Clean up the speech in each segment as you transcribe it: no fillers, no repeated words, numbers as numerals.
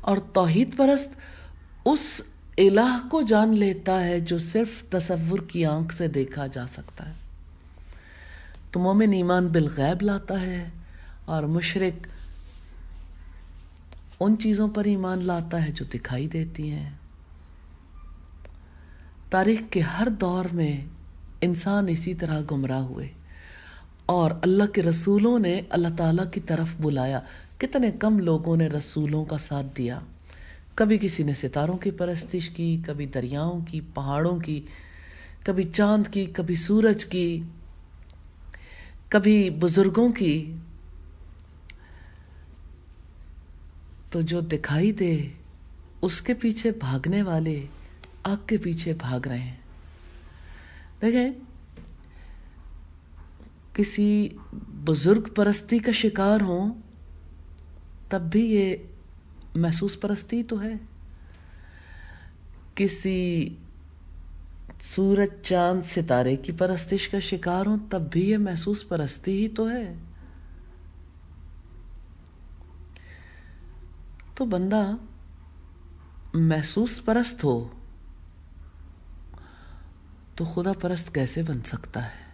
اور توحید پرست اس الہ کو جان لیتا ہے جو صرف تصور کی آنکھ سے دیکھا جا سکتا ہے۔ تو مومن ایمان بالغیب لاتا ہے اور مشرک ان چیزوں پر ایمان لاتا ہے جو دکھائی دیتی ہیں۔ تاریخ کے ہر دور میں انسان اسی طرح گمراہ ہوئے اور اللہ کے رسولوں نے اللہ تعالیٰ کی طرف بلایا۔ کتنے کم لوگوں نے رسولوں کا ساتھ دیا۔ کبھی کسی نے ستاروں کی پرستش کی، کبھی دریاؤں کی، پہاڑوں کی، کبھی چاند کی، کبھی سورج کی، کبھی بزرگوں کی۔ تو جو دکھائی دے اس کے پیچھے بھاگنے والے آگ کے پیچھے بھاگ رہے ہیں۔ دیکھیں، کسی بزرگ پرستی کا شکار ہوں تب بھی یہ محسوس پرستی تو ہے، کسی سورج چاند ستارے کی پرستش کا شکار ہوں تب بھی یہ محسوس پرستی ہی تو ہے۔ تو بندہ محسوس پرست ہو تو خدا پرست کیسے بن سکتا ہے؟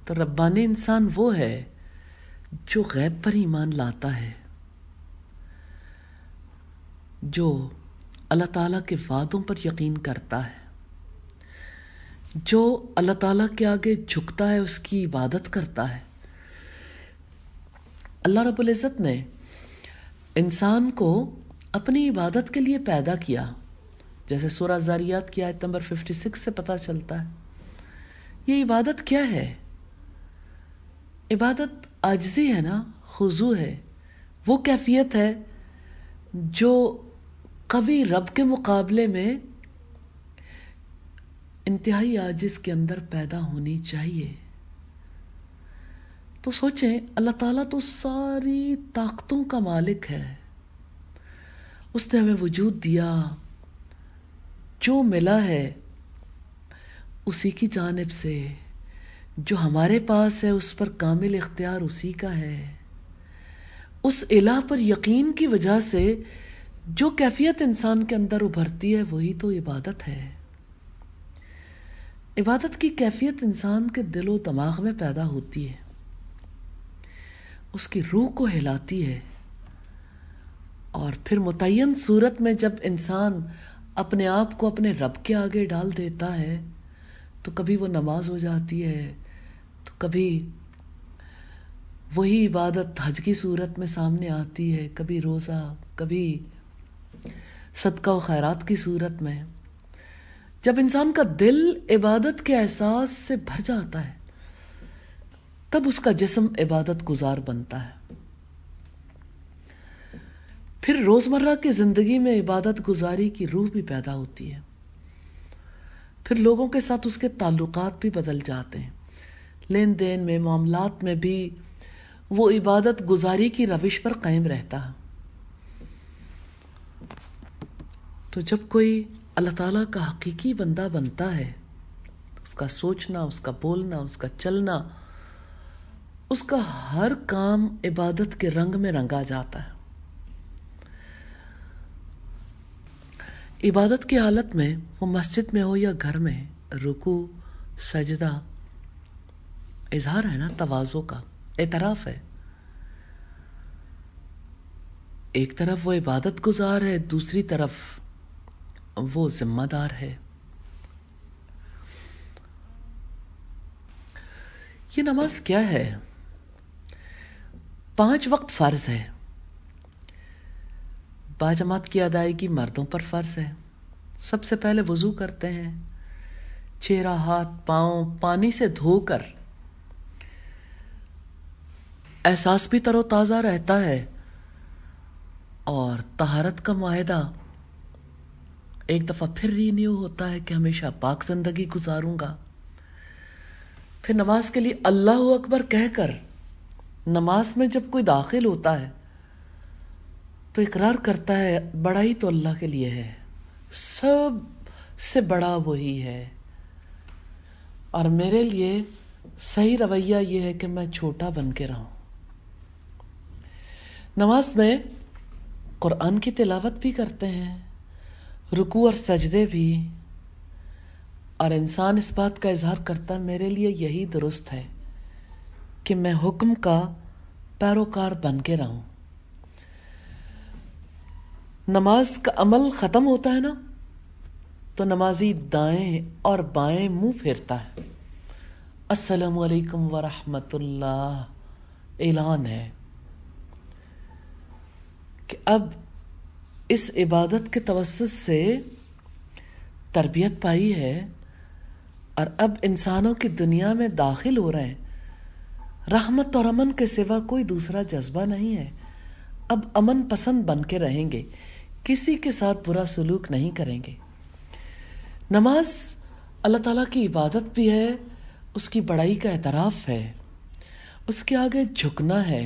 تو ربانی انسان وہ ہے جو غیب پر ایمان لاتا ہے، جو اللہ تعالیٰ کے وعدوں پر یقین کرتا ہے، جو اللہ تعالیٰ کے آگے جھکتا ہے، اس کی عبادت کرتا ہے۔ اللہ رب العزت نے انسان کو اپنی عبادت کے لیے پیدا کیا، جیسے سورہ زاریات کی آیت نمبر 56 سے پتہ چلتا ہے۔ یہ عبادت کیا ہے؟ عبادت عاجزی ہے نا، خضوع ہے، وہ کیفیت ہے جو قوی رب کے مقابلے میں انتہائی عاجز کے اندر پیدا ہونی چاہیے۔ تو سوچیں، اللہ تعالیٰ تو ساری طاقتوں کا مالک ہے، اس نے ہمیں وجود دیا، جو ملا ہے اسی کی جانب سے، جو ہمارے پاس ہے اس پر کامل اختیار اسی کا ہے۔ اس الہ پر یقین کی وجہ سے جو کیفیت انسان کے اندر ابھرتی ہے وہی تو عبادت ہے۔ عبادت کی کیفیت انسان کے دل و دماغ میں پیدا ہوتی ہے، اس کی روح کو ہلاتی ہے، اور پھر متعین صورت میں جب انسان اپنے آپ کو اپنے رب کے آگے ڈال دیتا ہے تو کبھی وہ نماز ہو جاتی ہے، تو کبھی وہی عبادت حج کی صورت میں سامنے آتی ہے، کبھی روزہ، کبھی صدقہ و خیرات کی صورت میں۔ جب انسان کا دل عبادت کے احساس سے بھر جاتا ہے تب اس کا جسم عبادت گزار بنتا ہے۔ پھر روزمرہ کی زندگی میں عبادت گزاری کی روح بھی پیدا ہوتی ہے، پھر لوگوں کے ساتھ اس کے تعلقات بھی بدل جاتے ہیں، لین دین میں، معاملات میں بھی وہ عبادت گزاری کی روش پر قائم رہتا ہے۔ تو جب کوئی اللہ تعالیٰ کا حقیقی بندہ بنتا ہے، اس کا سوچنا، اس کا بولنا، اس کا چلنا، اس کا ہر کام عبادت کے رنگ میں رنگا جاتا ہے۔ عبادت کی حالت میں، وہ مسجد میں ہو یا گھر میں، رکوع، سجدہ، اظہار ہے نا تواضع کا، اعتراف ہے۔ ایک طرف وہ عبادت گزار ہے، دوسری طرف وہ ذمہ دار ہے۔ یہ نماز کیا ہے؟ 5 وقت فرض ہے، باجماعت کی ادائیگی مردوں پر فرض ہے۔ سب سے پہلے وضو کرتے ہیں، چہرہ، ہاتھ، پاؤں پانی سے دھو کر، احساس بھی تر و تازہ رہتا ہے، اور طہارت کا معاہدہ ایک دفعہ پھر رینیو ہوتا ہے کہ ہمیشہ پاک زندگی گزاروں گا۔ پھر نماز کے لیے اللہ اکبر کہہ کر نماز میں جب کوئی داخل ہوتا ہے تو اقرار کرتا ہے بڑائی تو اللہ کے لیے ہے، سب سے بڑا وہی ہے، اور میرے لیے صحیح رویہ یہ ہے کہ میں چھوٹا بن کے رہوں۔ نماز میں قرآن کی تلاوت بھی کرتے ہیں، رکوع اور سجدے بھی، اور انسان اس بات کا اظہار کرتا ہے میرے لیے یہی درست ہے کہ میں حکم کا پیروکار بن کے رہوں۔ نماز کا عمل ختم ہوتا ہے نا تو نمازی دائیں اور بائیں منہ پھیرتا ہے، السلام علیکم ورحمۃ اللہ، اعلان ہے کہ اب اس عبادت کے توسط سے تربیت پائی ہے اور اب انسانوں کی دنیا میں داخل ہو رہے ہیں۔ رحمت اور امن کے سوا کوئی دوسرا جذبہ نہیں ہے۔ اب امن پسند بن کے رہیں گے، کسی کے ساتھ برا سلوک نہیں کریں گے۔ نماز اللہ تعالیٰ کی عبادت بھی ہے، اس کی بڑائی کا اعتراف ہے، اس کے آگے جھکنا ہے۔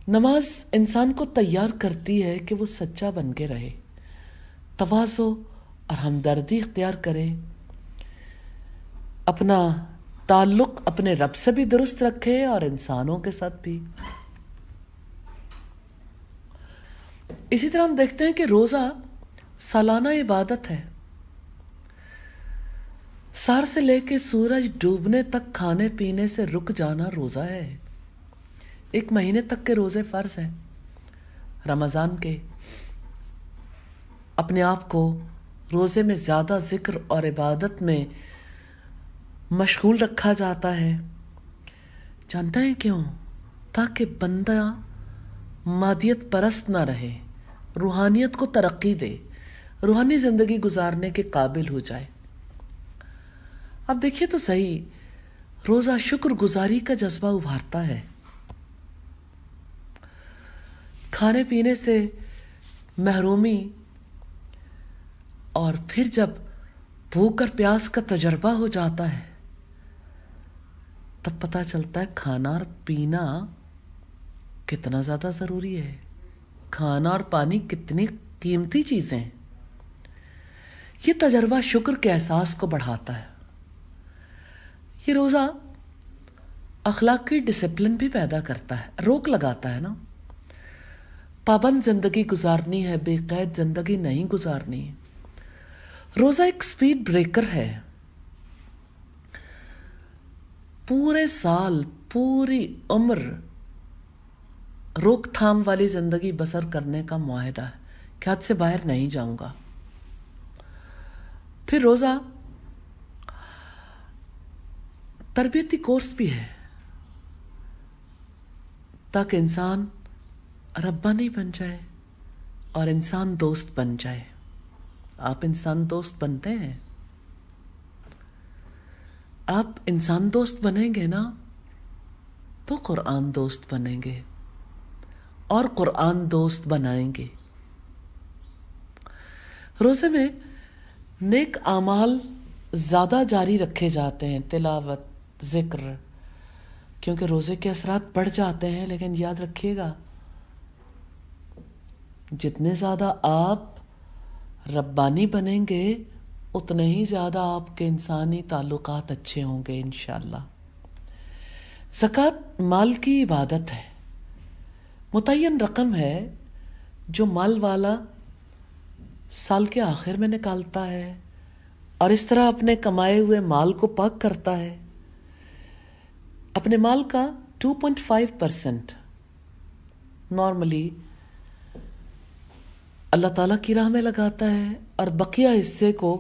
نماز انسان کو تیار کرتی ہے کہ وہ سچا بن کے رہے، تواضع اور ہمدردی اختیار کرے، اپنا تعلق اپنے رب سے بھی درست رکھے اور انسانوں کے ساتھ بھی۔ اسی طرح ہم دیکھتے ہیں کہ روزہ سالانہ عبادت ہے۔ سحر سے لے کے سورج ڈوبنے تک کھانے پینے سے رک جانا روزہ ہے۔ 1 مہینے تک کے روزے فرض ہیں رمضان کے۔ اپنے آپ کو روزے میں زیادہ ذکر اور عبادت میں مشغول رکھا جاتا ہے، جانتے ہیں کیوں؟ تاکہ بندہ مادیت پرست نہ رہے، روحانیت کو ترقی دے، روحانی زندگی گزارنے کے قابل ہو جائے۔ اب دیکھیے تو صحیح، روزہ شکر گزاری کا جذبہ ابھارتا ہے۔ کھانے پینے سے محرومی اور پھر جب بھوک اور پیاس کا تجربہ ہو جاتا ہے تب پتہ چلتا ہے کھانا اور پینا کتنا زیادہ ضروری ہے، کھانا اور پانی کتنی قیمتی چیزیں ہیں۔ یہ تجربہ شکر کے احساس کو بڑھاتا ہے۔ یہ روزہ اخلاقی ڈسپلن بھی پیدا کرتا ہے، روک لگاتا ہے نا۔ پابند زندگی گزارنی ہے، بے قید زندگی نہیں گزارنی۔ روزہ ایک سپیڈ بریکر ہے، پورے سال پوری عمر روک تھام والی زندگی بسر کرنے کا معاہدہ ہے کہ حد سے باہر نہیں جاؤں گا۔ پھر روزہ تربیتی کورس بھی ہے تاکہ انسان ربانی بن جائے اور انسان دوست بن جائے۔ آپ انسان دوست بنتے ہیں؟ آپ انسان دوست بنیں گے نا تو قرآن دوست بنیں گے اور قرآن دوست بنائیں گے۔ روزے میں نیک اعمال زیادہ جاری رکھے جاتے ہیں، تلاوت، ذکر، کیونکہ روزے کے اثرات بڑھ جاتے ہیں۔ لیکن یاد رکھیے گا، جتنے زیادہ آپ ربانی بنیں گے اتنے ہی زیادہ آپ کے انسانی تعلقات اچھے ہوں گے انشاءاللہ۔ زکوٰۃ مال کی عبادت ہے، متعین رقم ہے جو مال والا سال کے آخر میں نکالتا ہے اور اس طرح اپنے کمائے ہوئے مال کو پاک کرتا ہے۔ اپنے مال کا 2.5% نارملی اللہ تعالیٰ کی راہ میں لگاتا ہے اور بقیہ حصے کو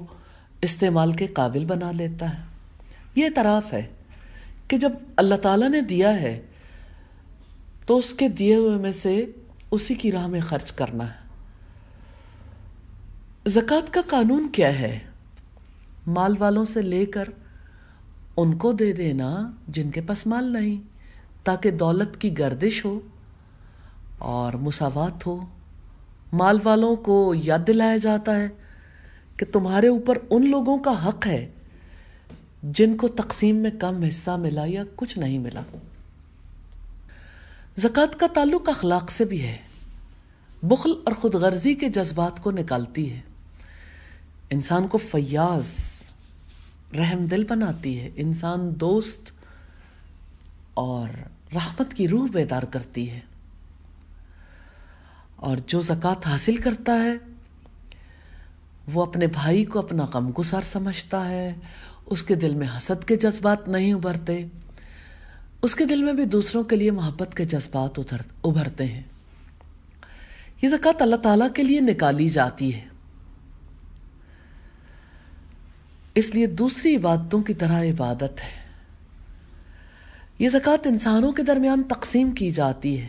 استعمال کے قابل بنا لیتا ہے۔ یہ اعتراف ہے کہ جب اللہ تعالیٰ نے دیا ہے تو اس کے دیے ہوئے میں سے اسی کی راہ میں خرچ کرنا ہے۔ زکوٰۃ کا قانون کیا ہے؟ مال والوں سے لے کر ان کو دے دینا جن کے پاس مال نہیں، تاکہ دولت کی گردش ہو اور مساوات ہو۔ مال والوں کو یاد دلایا جاتا ہے کہ تمہارے اوپر ان لوگوں کا حق ہے جن کو تقسیم میں کم حصہ ملا یا کچھ نہیں ملا۔ زکوٰۃ کا تعلق اخلاق سے بھی ہے، بخل اور خود غرضی کے جذبات کو نکالتی ہے، انسان کو فیاض، رحم دل بناتی ہے، انسان دوست اور رحمت کی روح بیدار کرتی ہے۔ اور جو زکوٰۃ حاصل کرتا ہے وہ اپنے بھائی کو اپنا غمگسار سمجھتا ہے، اس کے دل میں حسد کے جذبات نہیں ابھرتے، اس کے دل میں بھی دوسروں کے لیے محبت کے جذبات ابھرتے ہیں۔ یہ زکوٰۃ اللہ تعالیٰ کے لیے نکالی جاتی ہے، اس لیے دوسری عبادتوں کی طرح عبادت ہے۔ یہ زکوٰۃ انسانوں کے درمیان تقسیم کی جاتی ہے،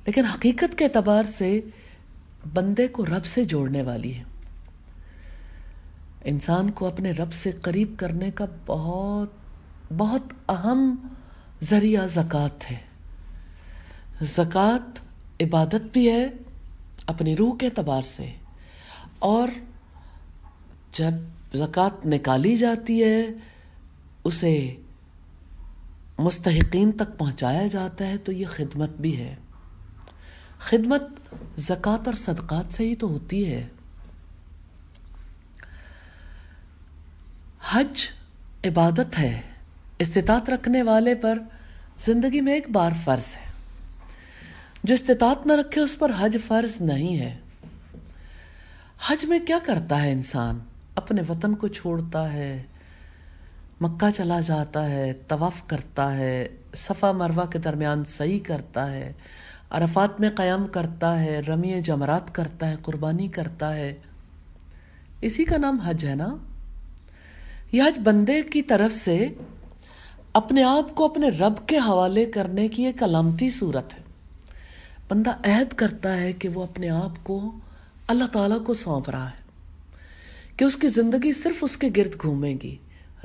لیکن حقیقت کے اعتبار سے بندے کو رب سے جوڑنے والی ہے۔ انسان کو اپنے رب سے قریب کرنے کا بہت بہت اہم ذریعہ زکوٰۃ ہے۔ زکوٰۃ عبادت بھی ہے اپنی روح کے اعتبار سے، اور جب زکوٰۃ نکالی جاتی ہے اسے مستحقین تک پہنچایا جاتا ہے تو یہ خدمت بھی ہے۔ خدمت زکوٰۃ اور صدقات سے ہی تو ہوتی ہے۔ حج عبادت ہے، استطاعت رکھنے والے پر زندگی میں ایک بار فرض ہے، جو استطاعت نہ رکھے اس پر حج فرض نہیں ہے۔ حج میں کیا کرتا ہے انسان؟ اپنے وطن کو چھوڑتا ہے، مکہ چلا جاتا ہے، طواف کرتا ہے، صفا مروہ کے درمیان سعی کرتا ہے، عرفات میں قیام کرتا ہے، رمی جمرات کرتا ہے، قربانی کرتا ہے۔ اسی کا نام حج ہے نا۔ یہ حج بندے کی طرف سے اپنے آپ کو اپنے رب کے حوالے کرنے کی ایک علامتی صورت ہے۔ بندہ عہد کرتا ہے کہ وہ اپنے آپ کو اللہ تعالیٰ کو سونپ رہا ہے، کہ اس کی زندگی صرف اس کے گرد گھومے گی۔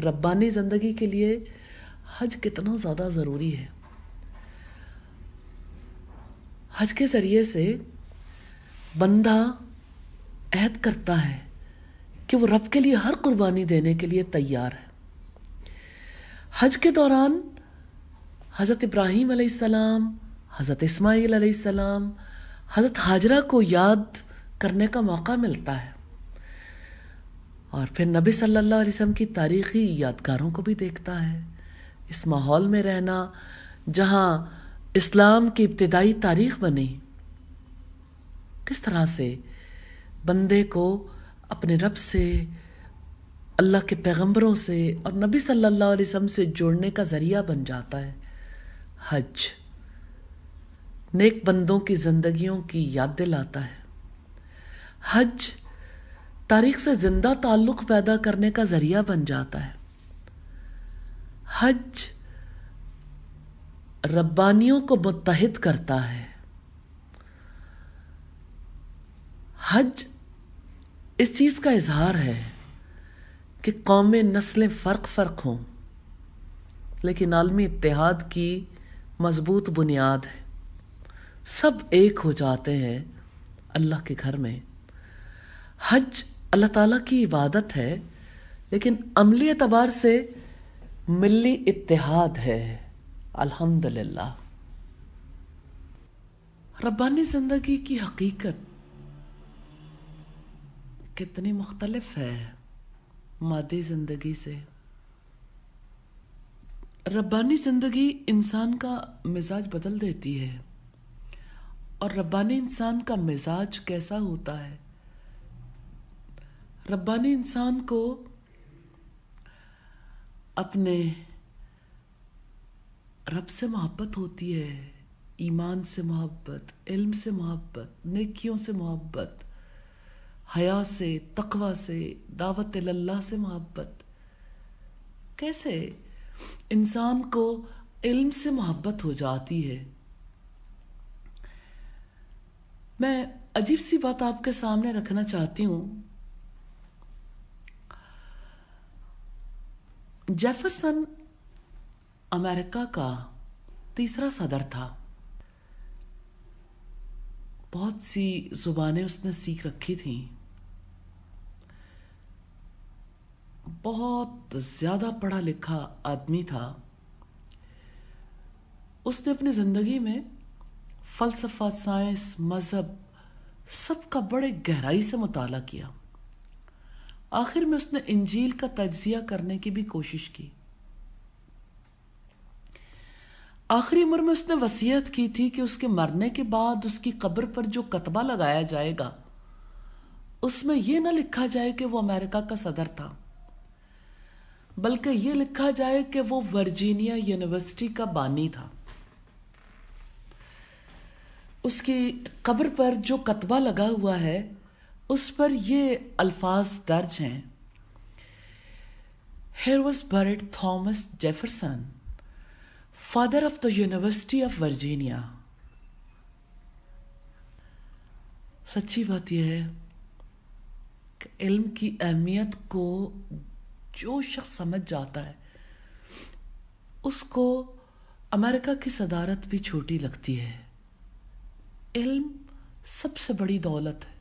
ربانی زندگی کے لیے حج کتنا زیادہ ضروری ہے۔ حج کے ذریعے سے بندہ عہد کرتا ہے کہ وہ رب کے لیے ہر قربانی دینے کے لیے تیار ہے۔ حج کے دوران حضرت ابراہیم علیہ السلام، حضرت اسماعیل علیہ السلام، حضرت ہاجرہ کو یاد کرنے کا موقع ملتا ہے، اور پھر نبی صلی اللہ علیہ وسلم کی تاریخی یادگاروں کو بھی دیکھتا ہے۔ اس ماحول میں رہنا جہاں اسلام کی ابتدائی تاریخ بنی، کس طرح سے بندے کو اپنے رب سے، اللہ کے پیغمبروں سے اور نبی صلی اللہ علیہ وسلم سے جوڑنے کا ذریعہ بن جاتا ہے۔ حج نیک بندوں کی زندگیوں کی یاد دلاتا ہے۔ حج تاریخ سے زندہ تعلق پیدا کرنے کا ذریعہ بن جاتا ہے۔ حج ربانیوں کو متحد کرتا ہے۔ حج اس چیز کا اظہار ہے کہ قومیں، نسلیں فرق ہوں، لیکن عالمی اتحاد کی مضبوط بنیاد ہے۔ سب ایک ہو جاتے ہیں اللہ کے گھر میں۔ حج اللہ تعالیٰ کی عبادت ہے، لیکن عملی اعتبار سے ملی اتحاد ہے۔ الحمدللہ۔ ربانی زندگی کی حقیقت کتنی مختلف ہے مادی زندگی سے۔ ربانی زندگی انسان کا مزاج بدل دیتی ہے، اور ربانی انسان کا مزاج کیسا ہوتا ہے؟ ربانی انسان کو اپنے رب سے محبت ہوتی ہے، ایمان سے محبت، علم سے محبت، نیکیوں سے محبت، حیا سے، تقوی سے، دعوت اللہ سے محبت۔ کیسے انسان کو علم سے محبت ہو جاتی ہے؟ میں عجیب سی بات آپ کے سامنے رکھنا چاہتی ہوں۔ جیفرسن امریکہ کا تیسرا صدر تھا۔ بہت سی زبانیں اس نے سیکھ رکھی تھیں، بہت زیادہ پڑھا لکھا آدمی تھا۔ اس نے اپنی زندگی میں فلسفہ، سائنس، مذہب سب کا بڑے گہرائی سے مطالعہ کیا۔ آخر میں اس نے انجیل کا تجزیہ کرنے کی بھی کوشش کی۔ آخری عمر میں اس نے وصیت کی تھی کہ اس کے مرنے کے بعد اس کی قبر پر جو کتبہ لگایا جائے گا اس میں یہ نہ لکھا جائے کہ وہ امریکہ کا صدر تھا، بلکہ یہ لکھا جائے کہ وہ ورجینیا یونیورسٹی کا بانی تھا۔ اس کی قبر پر جو کتبہ لگا ہوا ہے اس پر یہ الفاظ درج ہیں: Here was buried Thomas Jefferson, father of the University of Virginia. سچی بات یہ ہے کہ علم کی اہمیت کو جو شخص سمجھ جاتا ہے اس کو امریکہ کی صدارت بھی چھوٹی لگتی ہے۔ علم سب سے بڑی دولت ہے۔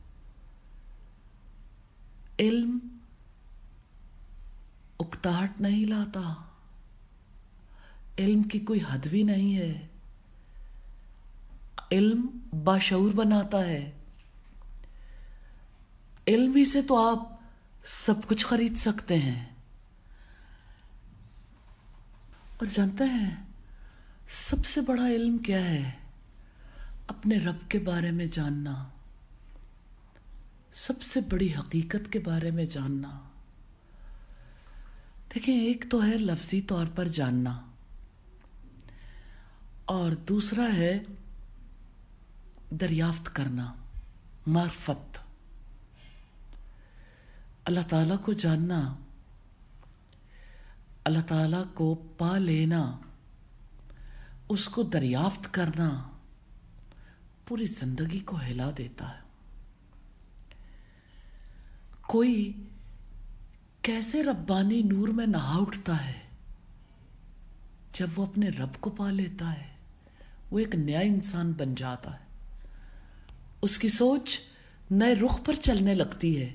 علم اکتاہٹ نہیں لاتا، علم کی کوئی حد بھی نہیں ہے، علم باشعور بناتا ہے۔ علم ہی سے تو آپ سب کچھ خرید سکتے ہیں۔ اور جانتے ہیں سب سے بڑا علم کیا ہے؟ اپنے رب کے بارے میں جاننا، سب سے بڑی حقیقت کے بارے میں جاننا۔ دیکھیں، ایک تو ہے لفظی طور پر جاننا اور دوسرا ہے دریافت کرنا، معرفت۔ اللہ تعالیٰ کو جاننا، اللہ تعالیٰ کو پا لینا، اس کو دریافت کرنا پوری زندگی کو ہلا دیتا ہے۔ کوئی کیسے ربانی نور میں نہا اٹھتا ہے جب وہ اپنے رب کو پا لیتا ہے، وہ ایک نیا انسان بن جاتا ہے، اس کی سوچ نئے رخ پر چلنے لگتی ہے،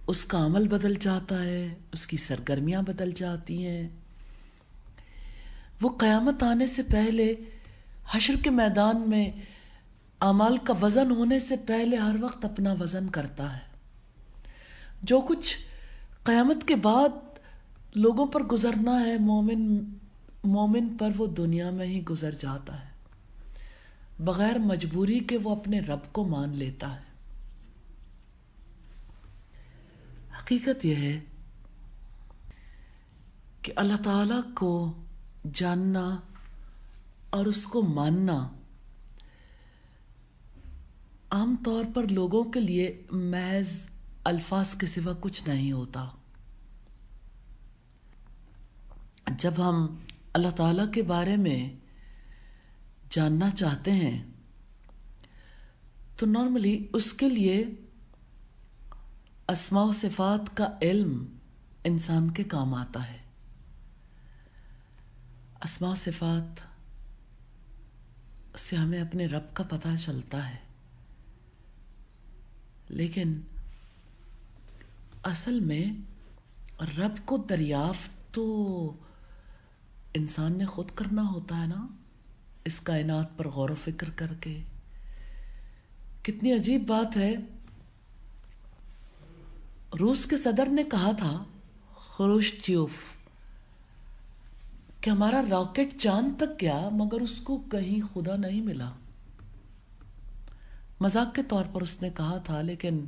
اس کا عمل بدل جاتا ہے، اس کی سرگرمیاں بدل جاتی ہیں۔ وہ قیامت آنے سے پہلے حشر کے میدان میں اعمال کا وزن ہونے سے پہلے ہر وقت اپنا وزن کرتا ہے۔ جو کچھ قیامت کے بعد لوگوں پر گزرنا ہے، مومن پر وہ دنیا میں ہی گزر جاتا ہے، بغیر مجبوری کے وہ اپنے رب کو مان لیتا ہے۔ حقیقت یہ ہے کہ اللہ تعالیٰ کو جاننا اور اس کو ماننا عام طور پر لوگوں کے لیے محض الفاظ کے سوا کچھ نہیں ہوتا۔ جب ہم اللہ تعالیٰ کے بارے میں جاننا چاہتے ہیں تو نارملی اس کے لیے اسماء و صفات کا علم انسان کے کام آتا ہے۔ اسماء و صفات سے ہمیں اپنے رب کا پتہ چلتا ہے، لیکن اصل میں رب کو دریافت تو انسان نے خود کرنا ہوتا ہے نا، اس کائنات پر غور و فکر کر کے۔ کتنی عجیب بات ہے، روس کے صدر نے کہا تھا خروشچیوف کہ ہمارا راکٹ چاند تک گیا مگر اس کو کہیں خدا نہیں ملا۔ مذاق کے طور پر اس نے کہا تھا، لیکن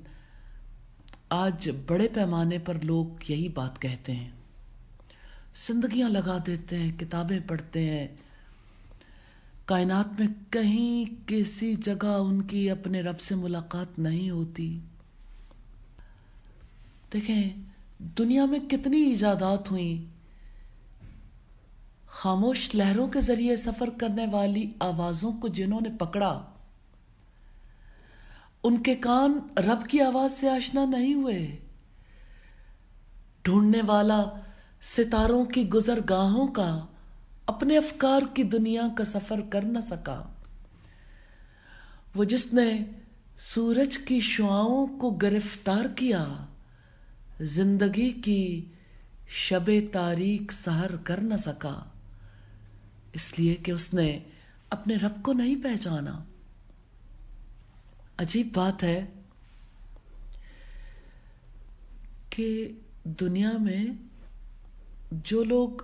آج بڑے پیمانے پر لوگ یہی بات کہتے ہیں، زندگیاں لگا دیتے ہیں، کتابیں پڑھتے ہیں، کائنات میں کہیں کسی جگہ ان کی اپنے رب سے ملاقات نہیں ہوتی۔ دیکھیں دنیا میں کتنی ایجادات ہوئیں، خاموش لہروں کے ذریعے سفر کرنے والی آوازوں کو جنہوں نے پکڑا، ان کے کان رب کی آواز سے آشنا نہیں ہوئے۔ ڈھونڈنے والا ستاروں کی گزرگاہوں کا اپنے افکار کی دنیا کا سفر کر نہ سکا۔ وہ جس نے سورج کی شعاؤں کو گرفتار کیا، زندگی کی شب تاریک سحر کر نہ سکا، اس لیے کہ اس نے اپنے رب کو نہیں پہچانا۔ عجیب بات ہے کہ دنیا میں جو لوگ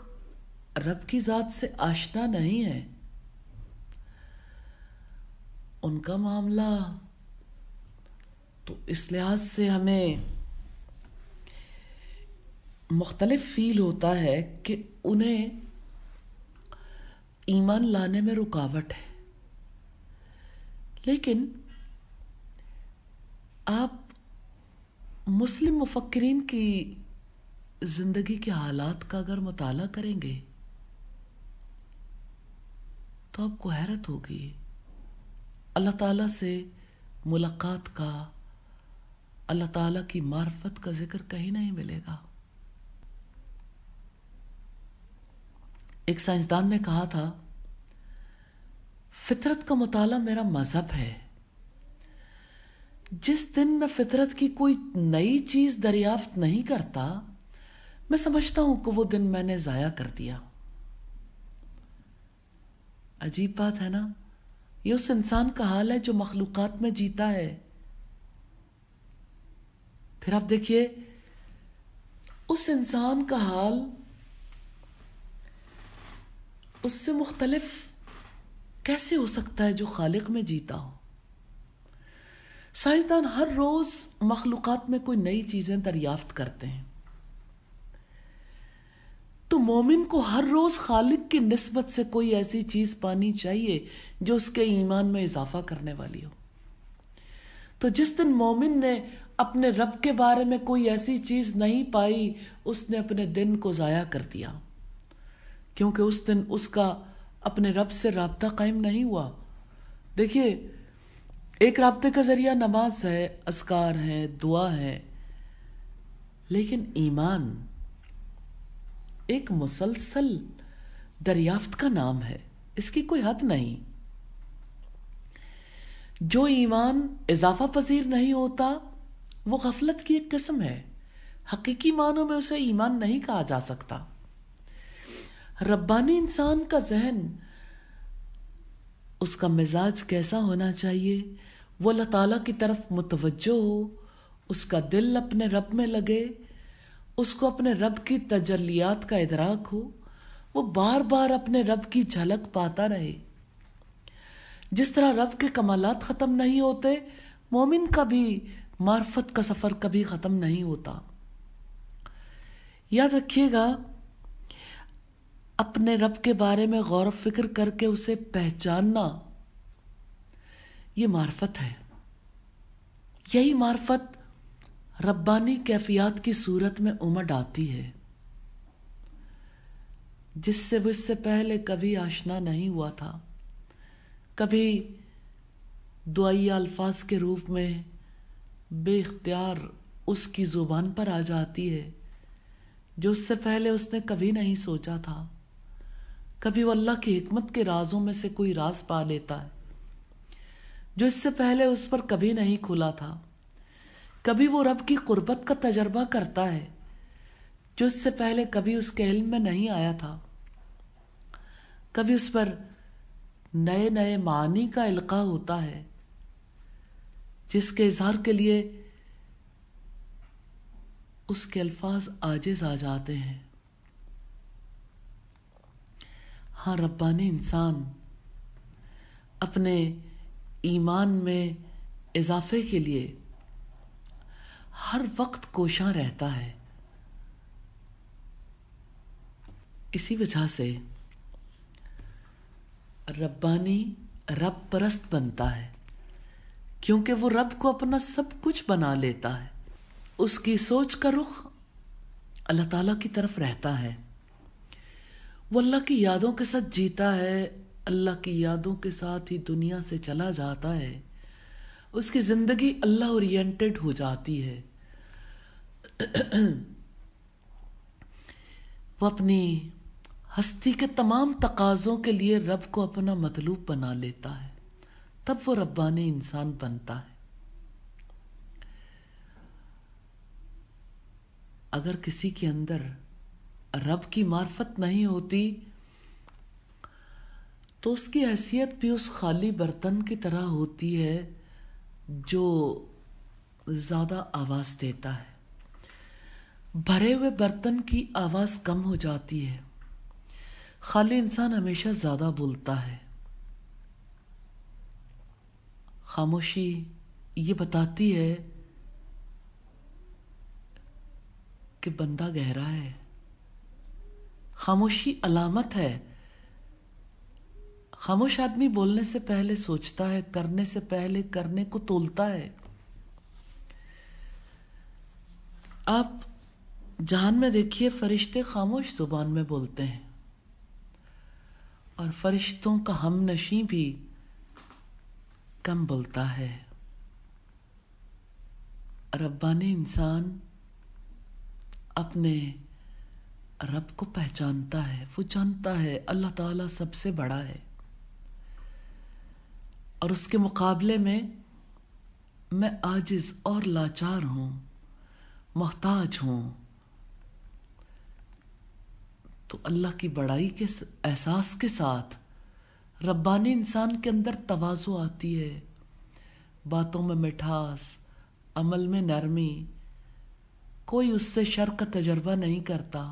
رب کی ذات سے آشنا نہیں ہیں، ان کا معاملہ تو اس لحاظ سے ہمیں مختلف فیل ہوتا ہے کہ انہیں ایمان لانے میں رکاوٹ ہے. لیکن آپ مسلم مفکرین کی زندگی کے حالات کا اگر مطالعہ کریں گے تو آپ کو حیرت ہوگی. اللہ تعالیٰ سے ملاقات کا، اللہ تعالیٰ کی معرفت کا ذکر کہیں نہیں ملے گا. ایک سائنسدان نے کہا تھا، فطرت کا مطالعہ میرا مذہب ہے. جس دن میں فطرت کی کوئی نئی چیز دریافت نہیں کرتا، میں سمجھتا ہوں کہ وہ دن میں نے ضائع کر دیا. عجیب بات ہے نا؟ یہ اس انسان کا حال ہے جو مخلوقات میں جیتا ہے. پھر آپ دیکھیے اس انسان کا حال اس سے مختلف کیسے ہو سکتا ہے جو خالق میں جیتا ہو. سائنسدان ہر روز مخلوقات میں کوئی نئی چیزیں دریافت کرتے ہیں، تو مومن کو ہر روز خالق کی نسبت سے کوئی ایسی چیز پانی چاہیے جو اس کے ایمان میں اضافہ کرنے والی ہو. تو جس دن مومن نے اپنے رب کے بارے میں کوئی ایسی چیز نہیں پائی، اس نے اپنے دن کو ضائع کر دیا، کیونکہ اس دن اس کا اپنے رب سے رابطہ قائم نہیں ہوا. دیکھیے، ایک رابطے کا ذریعہ نماز ہے، اذکار ہیں، دعا ہے، لیکن ایمان ایک مسلسل دریافت کا نام ہے، اس کی کوئی حد نہیں. جو ایمان اضافہ پذیر نہیں ہوتا وہ غفلت کی ایک قسم ہے، حقیقی معنوں میں اسے ایمان نہیں کہا جا سکتا. ربانی انسان کا ذہن، اس کا مزاج کیسا ہونا چاہیے؟ وہ اللہ تعالیٰ کی طرف متوجہ ہو، اس کا دل اپنے رب میں لگے، اس کو اپنے رب کی تجلیات کا ادراک ہو، وہ بار بار اپنے رب کی جھلک پاتا رہے. جس طرح رب کے کمالات ختم نہیں ہوتے، مومن کا بھی معرفت کا سفر کبھی ختم نہیں ہوتا. یاد رکھیے گا، اپنے رب کے بارے میں غور و فکر کر کے اسے پہچاننا یہ معرفت ہے. یہی معرفت ربانی کیفیات کی صورت میں امڈ آتی ہے، جس سے وہ اس سے پہلے کبھی آشنا نہیں ہوا تھا. کبھی دعائیہ الفاظ کے روپ میں بے اختیار اس کی زبان پر آ جاتی ہے جو اس سے پہلے اس نے کبھی نہیں سوچا تھا. کبھی وہ اللہ کی حکمت کے رازوں میں سے کوئی راز پا لیتا ہے جو اس سے پہلے اس پر کبھی نہیں کھلا تھا. کبھی وہ رب کی قربت کا تجربہ کرتا ہے جو اس سے پہلے کبھی اس کے علم میں نہیں آیا تھا. کبھی اس پر نئے نئے معانی کا القاء ہوتا ہے جس کے اظہار کے لیے اس کے الفاظ عاجز آ جاتے ہیں. ہاں، ربانی انسان اپنے ایمان میں اضافے کے لیے ہر وقت کوشاں رہتا ہے. اسی وجہ سے ربانی رب پرست بنتا ہے، کیونکہ وہ رب کو اپنا سب کچھ بنا لیتا ہے. اس کی سوچ کا رخ اللہ تعالیٰ کی طرف رہتا ہے. وہ اللہ کی یادوں کے ساتھ جیتا ہے، اللہ کی یادوں کے ساتھ ہی دنیا سے چلا جاتا ہے. اس کی زندگی اللہ اورینٹڈ ہو جاتی ہے. وہ اپنی ہستی کے تمام تقاضوں کے لیے رب کو اپنا مطلوب بنا لیتا ہے، تب وہ ربانی انسان بنتا ہے. اگر کسی کے اندر رب کی معرفت نہیں ہوتی تو اس کی حیثیت بھی اس خالی برتن کی طرح ہوتی ہے جو زیادہ آواز دیتا ہے. بھرے ہوئے برتن کی آواز کم ہو جاتی ہے، خالی انسان ہمیشہ زیادہ بولتا ہے. خاموشی یہ بتاتی ہے کہ بندہ گہرا ہے. خاموشی علامت ہے. خاموش آدمی بولنے سے پہلے سوچتا ہے، کرنے سے پہلے کرنے کو تولتا ہے. آپ جہان میں دیکھیے، فرشتے خاموش زبان میں بولتے ہیں، اور فرشتوں کا ہم نشیں بھی کم بولتا ہے. ربانی انسان اپنے رب کو پہچانتا ہے. وہ جانتا ہے اللہ تعالیٰ سب سے بڑا ہے، اور اس کے مقابلے میں میں عاجز اور لاچار ہوں، محتاج ہوں. تو اللہ کی بڑائی کے احساس کے ساتھ ربانی انسان کے اندر تواضع آتی ہے. باتوں میں مٹھاس، عمل میں نرمی. کوئی اس سے شر کا تجربہ نہیں کرتا.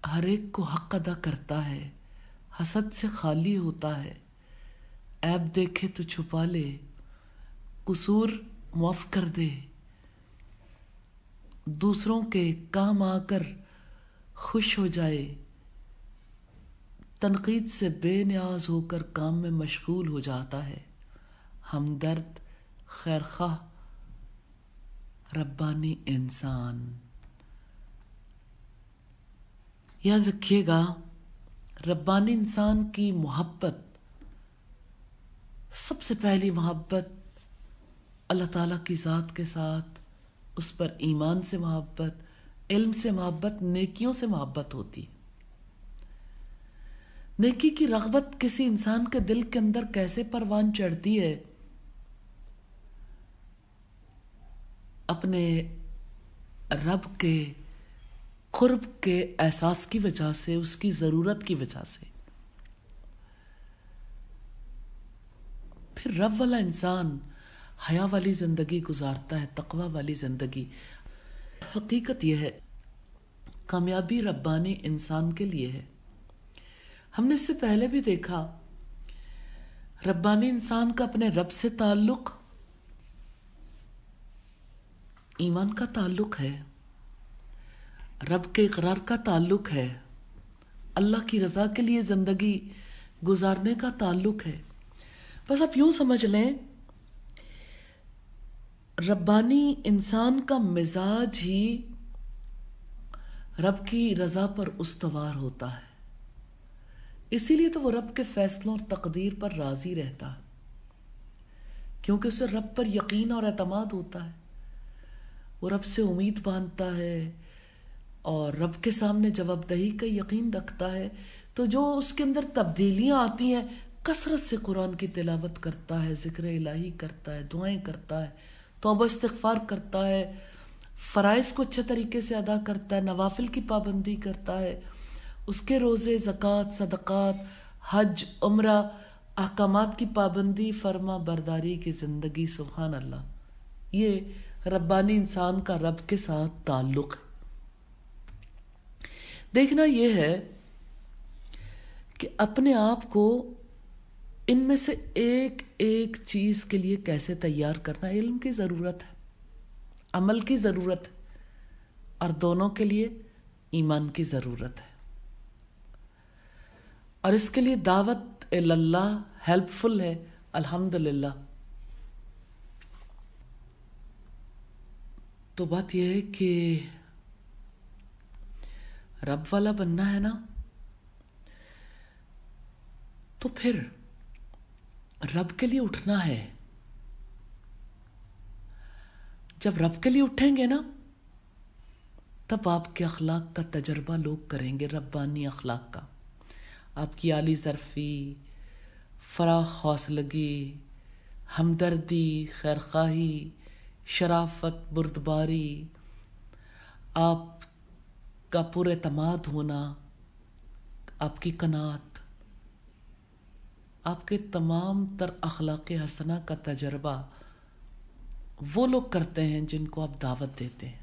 ہر ایک کو حق ادا کرتا ہے، حسد سے خالی ہوتا ہے. عیب دیکھے تو چھپا لے، قصور معاف کر دے. دوسروں کے کام آ کر خوش ہو جائے. تنقید سے بے نیاز ہو کر کام میں مشغول ہو جاتا ہے. ہمدرد، خیرخواہ، ربانی انسان. یاد رکھیے گا، ربانی انسان کی محبت، سب سے پہلی محبت اللہ تعالیٰ کی ذات کے ساتھ، اس پر ایمان سے محبت، علم سے محبت، نیکیوں سے محبت ہوتی. نیکی کی رغبت کسی انسان کے دل کے اندر کیسے پروان چڑھتی ہے؟ اپنے رب کے قرب کے احساس کی وجہ سے، اس کی ضرورت کی وجہ سے. پھر رب والا انسان حیا والی زندگی گزارتا ہے، تقوی والی زندگی. حقیقت یہ ہے، کامیابی ربانی انسان کے لیے ہے. ہم نے اس سے پہلے بھی دیکھا، ربانی انسان کا اپنے رب سے تعلق ایمان کا تعلق ہے، رب کے اقرار کا تعلق ہے، اللہ کی رضا کے لیے زندگی گزارنے کا تعلق ہے. بس آپ یوں سمجھ لیں، ربانی انسان کا مزاج ہی رب کی رضا پر استوار ہوتا ہے. اسی لیے تو وہ رب کے فیصلوں اور تقدیر پر راضی رہتا ہے، کیونکہ اسے رب پر یقین اور اعتماد ہوتا ہے. وہ رب سے امید باندھتا ہے اور رب کے سامنے جواب دہی کا یقین رکھتا ہے. تو جو اس کے اندر تبدیلیاں آتی ہیں، کثرت سے قرآن کی تلاوت کرتا ہے، ذکر الہی کرتا ہے، دعائیں کرتا ہے، توبہ استغفار کرتا ہے، فرائض کو اچھے طریقے سے ادا کرتا ہے، نوافل کی پابندی کرتا ہے، اس کے روزے، زکوٰۃ، صدقات، حج، عمرہ، احکامات کی پابندی، فرما برداری کی زندگی. سبحان اللہ. یہ ربانی انسان کا رب کے ساتھ تعلق ہے. دیکھنا یہ ہے کہ اپنے آپ کو ان میں سے ایک ایک چیز کے لیے کیسے تیار کرنا. علم کی ضرورت ہے، عمل کی ضرورت ہے، اور دونوں کے لیے ایمان کی ضرورت ہے. اور اس کے لیے دعوت اللہ ہیلپ فل ہے. الحمدللہ. تو بات یہ ہے کہ رب والا بننا ہے نا، تو پھر رب کے لیے اٹھنا ہے. جب رب کے لیے اٹھیں گے نا، تب آپ کے اخلاق کا تجربہ لوگ کریں گے، ربانی اخلاق کا. آپ کی عالی ظرفی، فراخ حوصلگی، ہمدردی، خیرخواہی، شرافت، بردباری، آپ کا پر اعتماد ہونا، آپ کی قناعت، آپ کے تمام تر اخلاق حسنہ کا تجربہ وہ لوگ کرتے ہیں جن کو آپ دعوت دیتے ہیں.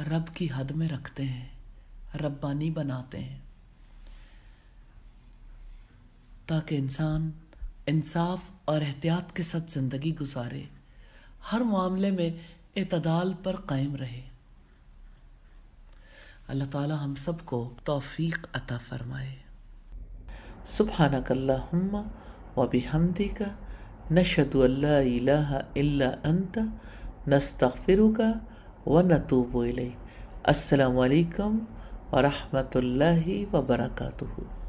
رب کی حد میں رکھتے ہیں، ربانی بناتے ہیں، تاکہ انسان انصاف اور احتیاط کے ساتھ زندگی گزارے، ہر معاملے میں اعتدال پر قائم رہے۔ اللہ تعالی ہم سب کو توفیق عطا فرمائے۔ سبحانک اللہم و بحمدک، نشہد ان لا الہ الا انت، نستغفرک و نتوب الیک۔ السلام علیکم ورحمۃ اللہ وبرکاتہ۔